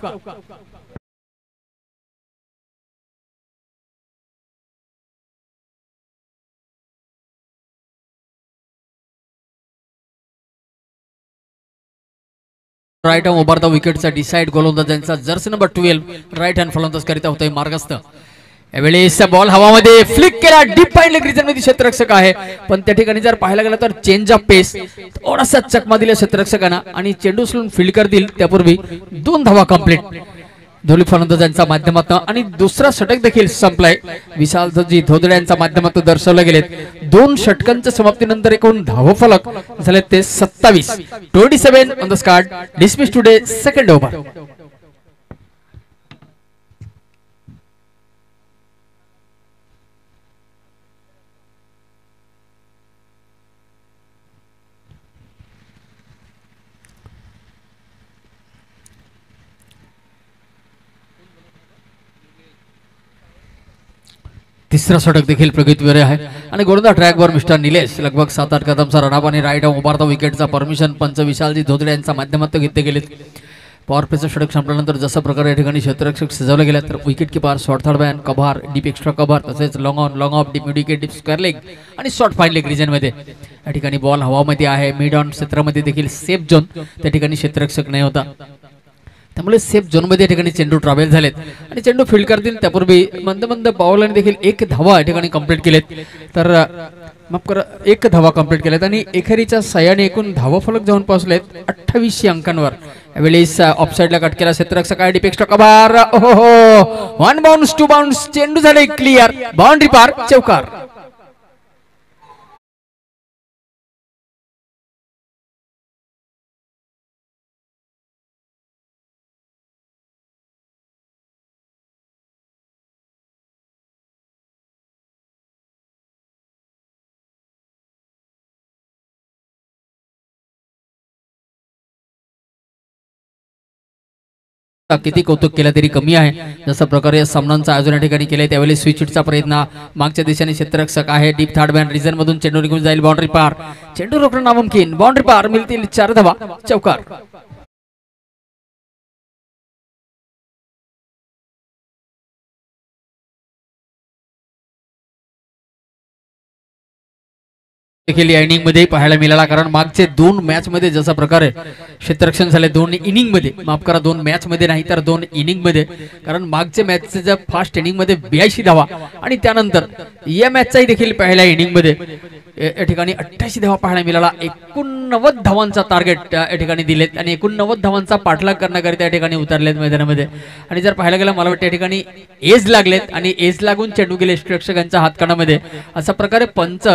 राईट आर्म ओव्हर द विकेटचा डिसाइड गोलंदाजांचा जर्सी नंबर 12 राईट हँड फलंदाज करीत होते मार्गस्थ यावेळेस बॉल हवामध्ये फ्लिक केला डीप फाईन लेग रिजन मध्ये क्षेत्ररक्षक आहे पण त्या ठिकाणी जर पाहायला गेलं तर चेंज ऑफ पेस थोडासा चकमा दिला क्षेत्ररक्षकांना आणि चेंडू उचलून फील्ड करतील त्यापूर्वी 2 धावा कंप्लीट दोन्ही फलंदाजांच्या माध्यमातून आणि दुसरा षटक देखील संपलाय विशालजी धोदडे यांच्या माध्यमातून दर्शवले गेलेत 2 षटकांच्या समाप्तीनंतर एकूण धावफलक झाले ते 27 on the Scott dismiss today second over तिसरा षटक देखील प्रगतीवर आहे आणि गोलंदाज ट्रॅकवर मिस्टर निलेश लगभग 7-8 कदमचा रनअप आणि राईट आर्म ओव्हर द विकेटचा परमिशन पंच विशालजी धोदडे यांच्या माध्यमातून घेतले गेलेत पॉवर प्लेचं षटक संपल्यानंतर जसं प्रकारे या ठिकाणी क्षेत्ररक्षक सजवले गेले तर विकेट कीपर शॉर्ट थर्ड बॅन कव्हर डीप एक्स्ट्रा कव्हर तसेच long on long off deep mid wicket deep square leg आणि शॉर्ट फाईन लेग रिजन मध्ये या ठिकाणी बॉल हवामध्ये आहे मिड ऑन क्षेत्रामध्ये देखील सेफ झोन त्या ठिकाणी क्षेत्ररक्षक नाही होता त्यामुळे सेफ झोन मध्ये या ठिकाणी चेंडू ट्रॅव्हल झालेत आणि चेंडू फील्ड करतील त्यापूर्वी मंद बाउलने देखील 1 धावा या ठिकाणी कंप्लीट केलेत तर माफ करा 1 धावा कंप्लीट केलेत आणि एखेरीच्या सहाय्याने एकूण धावा फलक जाऊन पोहोचलेत 28 अंकांवर यावेळेस ऑफसाइडला कट केला क्षेत्ररक्षक आहे डीप एक्स्ट्रा कव्हर ओहो 1 बाउन्स 2 बाउन्स चेंडू झाले क्लिअर बाउंड्री पार चौकार किती कौतुक केलं तरी कमी आहे जसं प्रकारे सामन्यांचं आयोजन या ठिकाणी केलंय त्यावेळी स्विचचा प्रयत्न मागच्या दिशेने क्षेत्ररक्षक आहे डीप थर्ड बॅन रिजन मधून चेंडू निघून जाईल बाउंड्री पार चेंडू रोखणं नामुमकिन बाउंड्री पार मिळतील 4 धावा चौकार देखील या इनिंग मध्ये पाहायला मिळाला कारण मागचे 2 मॅच मध्ये जसा प्रकारे क्षेत्ररक्षण झाले 2 इनिंग मध्ये माफ करा 2 मॅच मध्ये नाही तर 2 इनिंग मध्ये कारण मागचे मॅचचे जर फास्ट इनिंग मध्ये 82 धावा आणि त्यानंतर या मॅचचाही देखील पहिल्या इनिंग मध्ये या ठिकाणी 88 धावा पाहायला मिळाला एकूण 89 धावांचा टार्गेट या ठिकाणी दिलेत आणि 89 धावांचा पाठलाग करण्याकरिता या ठिकाणी उतरलेत मैदानामध्ये. आणि जर पाहायला गेलं मला वाटतं या ठिकाणी एज लागलेत आणि एज लागून चेंडू गेले प्रेक्षकांच्या हातकणामध्ये. अशा प्रकारे पंच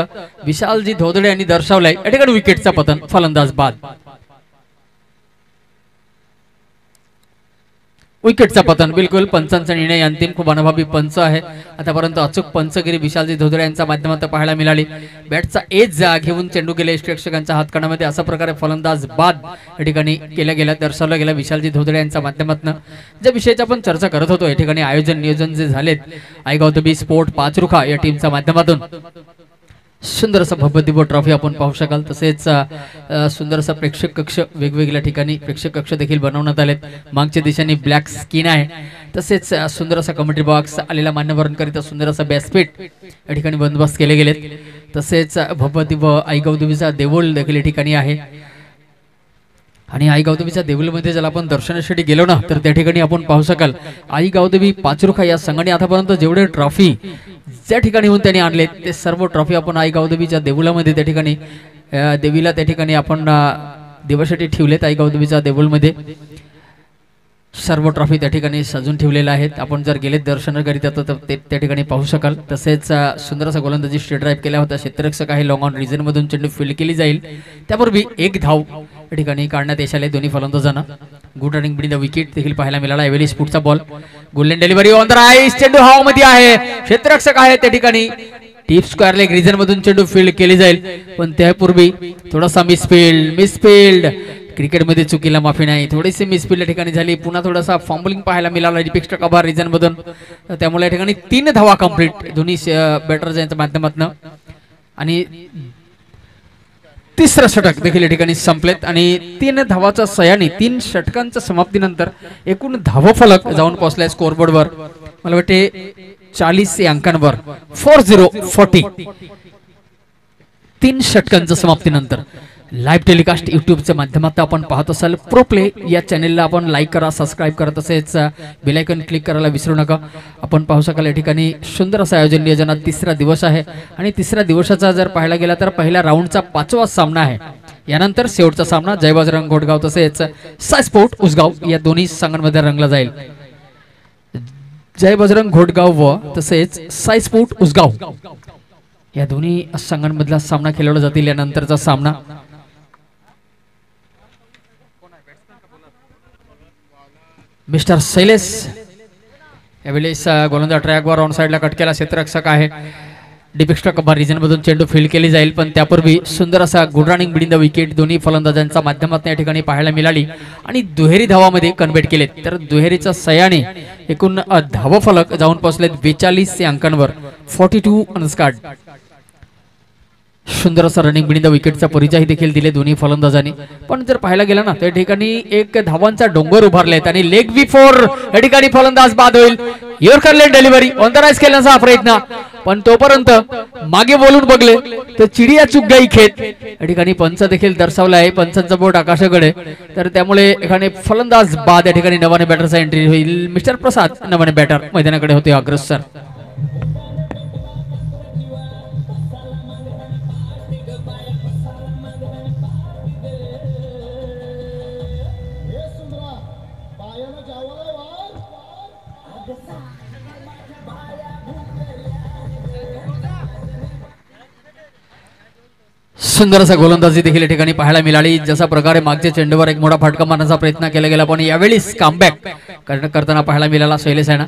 विशालजी धोदडे यांनी दर्शवलाय या ठिकाणी विकेटचा पतन, फलंदाज बाद. विकेटचा पतन, बिलकुल पंचांचा निर्णय अंतिम. खूप अनुभवी पंच आहे आतापर्यंत. अचूक पंचगिरी विशालजी धोदडे यांच्या माध्यमातून पाहायला मिळाली. बॅटचा एज घेऊन चेंडू गेले प्रेक्षकांच्या हातकणामध्ये. अशा प्रकारे फलंदाज बाद या ठिकाणी केल्या गेला, दर्शवला गेला विशालजी धोदडे यांच्या माध्यमातून. ज्या विषयाची आपण चर्चा करत होतो या ठिकाणी आयोजन नियोजन जे झालेत आयगाव दबी स्पोर्ट पाचरुखा या टीमच्या माध्यमातून सुंदर असा भव्यदिव्य ट्रॉफी आपण पाहू शकाल. तसेच सुंदर असा प्रेक्षक कक्ष वेगवेगळ्या ठिकाणी प्रेक्षक कक्ष देखील बनवण्यात आलेत. मागच्या दिशेने ब्लॅक स्किन आहे. तसेच सुंदर असा कमेंट्री बॉक्स आलेला मान्यवरांकरिता सुंदर असा व्यासपीठ या ठिकाणी बंदोबस्त केले गेलेत. तसेच भव्यदिव्य आईगाव देवीचा देऊळ देखील या ठिकाणी आहे. आणि आईगाव देवीच्या देऊळमध्ये ज्याला आपण दर्शनासाठी गेलो ना तर त्या ठिकाणी आपण पाहू शकाल आईगाव देवी पाचरुखा या संघाने आतापर्यंत जेवढे ट्रॉफी ज्या ठिकाणी होऊन त्यांनी आणले ते सर्व ट्रॉफी आपण आईगाव देवीच्या देऊळामध्ये त्या ठिकाणी देवीला त्या ठिकाणी आपण देवासाठी ठेवलेत. आईगाव देवीच्या देऊळमध्ये सर्व ट्रॉफी त्या ठिकाणी सजून ठेवलेल्या आहेत. आपण जर गेले दर्शनाकरिता तर त्या ठिकाणी पाहू शकाल. तसेच सुंदर असा गोलंदाजी स्ट्रेट ड्राईव्ह केला होता. क्षेत्ररक्षक आहे. लॉंग ऑन रिजन मधून चेंडू फील्ड केली जाईल. त्यापूर्वी एक धाव या ठिकाणी काढण्यात यश आले दोन्ही फलंदाजांना. Good running between the wicket देखील पाहायला मिळाला. एव्हरेज पुढचा ball, golden delivery on the right, चेंडू हवामध्ये आहे. क्षेत्ररक्षक आहे त्या ठिकाणी. टीप स्क्वेअर लेग रिजन मधून चेंडू फील्ड केली जाईल. पण त्यापूर्वी थोडासा मिसफील्ड क्रिकेटमध्ये चुकीला माफी नाही. थोडीशी मिसफील्ड या ठिकाणी झाली. पुन्हा थोडासा फॉम्बलिंग पाहायला मिळाला डिपेक्स्ट्रा कव्हर रिजन मधून. त्यामुळे या ठिकाणी 3 धावा कंप्लीट दोन्ही बॅटर्स यांच्या माध्यमातून. आणि तिसरा षटक देखील या ठिकाणी संपलेत. आणि 3 धावाच्या सहाय्याने 3 षटकांच्या समाप्तीनंतर एकूण धावफलक जाऊन पोहोचलाय स्कोरबोर्डवर. मला वाटते 40 अंकांवर 4040. 3 षटकांच्या समाप्तीनंतर लाईव्ह टेलिकास्ट युट्यूबच्या माध्यमातून आपण पाहत असाल. प्रो प्ले या चॅनेलला आपण लाईक करा, सबस्क्राईब करा, तसेच बेल आयकॉन क्लिक करायला विसरू नका. आपण पाहू शकाल या ठिकाणी सुंदर असं आयोजन नियोजनात 3रा दिवस आहे. आणि 3ऱ्या दिवसाचा जर पाहायला गेला तर पहिल्या राऊंडचा 5वा सामना आहे. यानंतर शेवटचा सामना जय बजरंग घोटगाव तसेच साई स्पोर्ट उसगाव या दोन्ही संघांमध्ये रंगला जाईल. जय बजरंग घोटगाव व तसेच साई स्पोर्ट उसगाव या दोन्ही संघांमधला सामना खेळवला जातील. यानंतरचा सामना मिस्टर शैलेश यावेळेस गोलंदाज ट्रॅकवर ऑन साइडला कट केला. क्षेत्ररक्षक आहे. डिपेक्स्ट्रा कव्हर रिजन मधून चेंडू फील्ड केली जाईल. पण त्यापूर्वी सुंदर असा good running between the wicket दोन्ही फलंदाजांच्या माध्यमातून या ठिकाणी पाहायला मिळाली. आणि दुहेरी धावामध्ये कन्व्हर्ट केलेत. तर दुहेरीच्या सहाय्याने एकूण धावफलक जाऊन पोहोचलेत 42 अंकांवर 42 अनस्कार्ड. सुंदर असा रनिंग बिटवीन द विकेटचा परिचय देखील दिले दोन्ही फलंदाजांनी. पण जर पाहायला गेला ना त्या ठिकाणी एक धावांचा डोंगर उभारलेत. आणि लेग बिफोर या ठिकाणी फलंदाज बाद होईल. Yorker leg delivery on the right खेळण्याचा प्रयत्न. पण तोपर्यंत मागे बोलून बघले तर चिडिया चुक गई खेत या ठिकाणी पंच देखील दर्शवला आहे. पंचांचा बोट आकाशाकडे. तर त्यामुळे एखाने फलंदाज बाद या ठिकाणी नवाने बॅटरचा एंट्री होईल. मिस्टर प्रसाद नवाने बॅटर मैदानाकडे होते अग्रसर. सुंदर असा गोलंदाजी देखील या ठिकाणी पाहायला मिळाली. जसा प्रकारे मागच्या चेंडूवर एक मोठा फटका मारण्याचा प्रयत्न केला गेला पण यावेळीच कमबॅक करताना पाहायला मिळाला शैलेश यांना.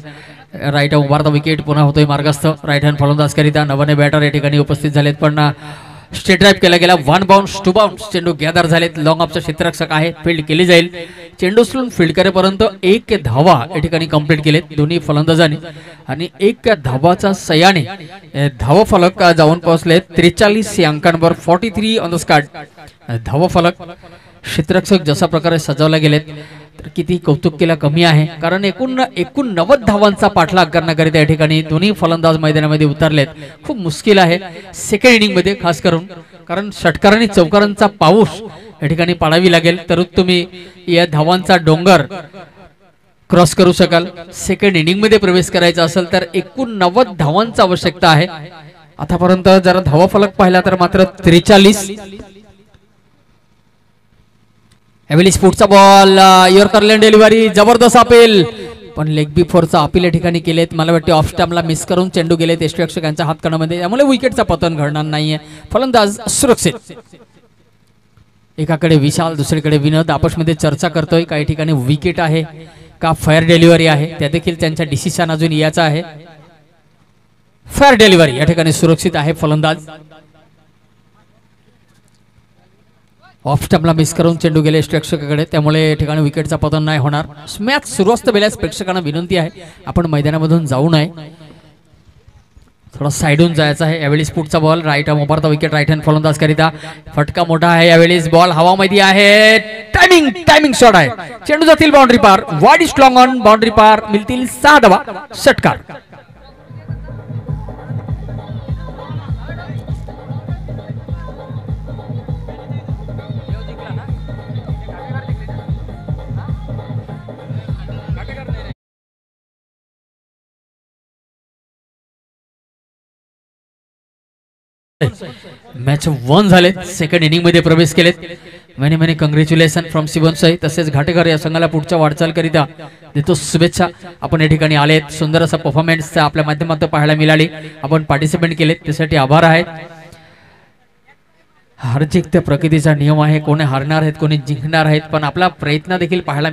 राईट उभारता विकेट पुन्हा होतोय मार्गस्थ. राईट हँड फलंदाज करिता नवाने बॅटर या ठिकाणी उपस्थित झालेत. पण स्ट्रेट ड्राईव्ह केला गेला. 1 बाउन्स 2 बाउन्स चेंडू गॅदर झालेत. लॉंग ऑफचा क्षेत्ररक्षक आहे. फील्ड केली जाईल. चेंडू उचलून फील्ड करेपर्यंत 1 धावा या ठिकाणी कंप्लीट केलेत दोन्ही फलंदाजांनी. आणि 1 धावाचा सहाय्याने धावफलक जाऊन पोहोचले 43 अंकांवर 43 ऑन द स्पॉट. धावफलक क्षेत्ररक्षक जसा प्रकारे सजवला गेलेत तर किती कौतुक केला कमी आहे. कारण एकूण 90 धावांचा पाठलाग करण्याकरिता या ठिकाणी दोन्ही फलंदाज मैदानामध्ये उतरलेत. खूप मुश्किल आहे सेकंड इनिंग मध्ये खास करून. कारण षटकारांनी चौकारांचा पाऊस या ठिकाणी पाडावी लागेल तर तुम्ही या धावांचा डोंगर क्रॉस करू शकाल. सेकंड इनिंग मध्ये प्रवेश करायचा असेल तर 89 धावांची आवश्यकता आहे. आतापर्यंत जरा धावाफलक पाहिला तर मात्र 43 एव्हिलिस पुढचा बॉल यॉर्करलँड डिलिव्हरी जबरदस्त अपील पण लेग बिफोरचा अपील या ठिकाणी केलेत. मला वाटते ऑफ स्टॅम्पला मिस करून चेंडू गेलेत यष्टीरक्षकांच्या हातकणामध्ये, त्यामुळे विकेटचा पतन घडणार नाहीये. फलंदाज सुरक्षित. एकाकडे विशाल दुसरीकडे विनोद आपसमध्ये चर्चा करतोय. काही ठिकाणी विकेट आहे का फायर डिलिव्हरी आहे त्या देखील त्यांच्या डिसिशन अजून याचा आहे. फायर डिलिव्हरी या ठिकाणी सुरक्षित आहे फलंदाज. ऑफ स्टंपला मिस करून चेंडू गेले प्रेक्षकाकडे, त्यामुळे या ठिकाणी विकेटचा पतन नाही होणार. मॅच सुरू असतं बेल्यास प्रेक्षकांना विनंती आहे आपण मैदानामधून जाऊ नये, थोडा साइडून जायचं आहे. यावेळेस पुढचा ball right arm over the wicket right hand फलंदाज करिता फटका मोठा आहे. यावेळेस बॉल हवामध्ये आहे. टायमिंग शॉट आहे. चेंडू जातील बाउंड्री पार. वाईड स्ट्रॉंग ऑन बाउंड्री पार. मिळतील 6 धावा. षटकार. मॅच 1 झाले. सेकंड इनिंग मध्ये प्रवेश केलेत. Many congratulation from Shivansai. तसेच घाटेकर या संघाला पुढच्या वाटचाल करिता देतो शुभेच्छा. आपण या ठिकाणी आलेत. सुंदर असा परफॉर्मन्स आपल्या माध्यमातून पाहायला मिळाली. आपण पार्टिसिपेट केलेत त्यासाठी आभार आहेत. हार जिंक त्या प्रकृतीचा नियम आहे. कोणी हारणार आहेत कोणी जिंकणार आहेत, पण आपला प्रयत्न देखील पाहायला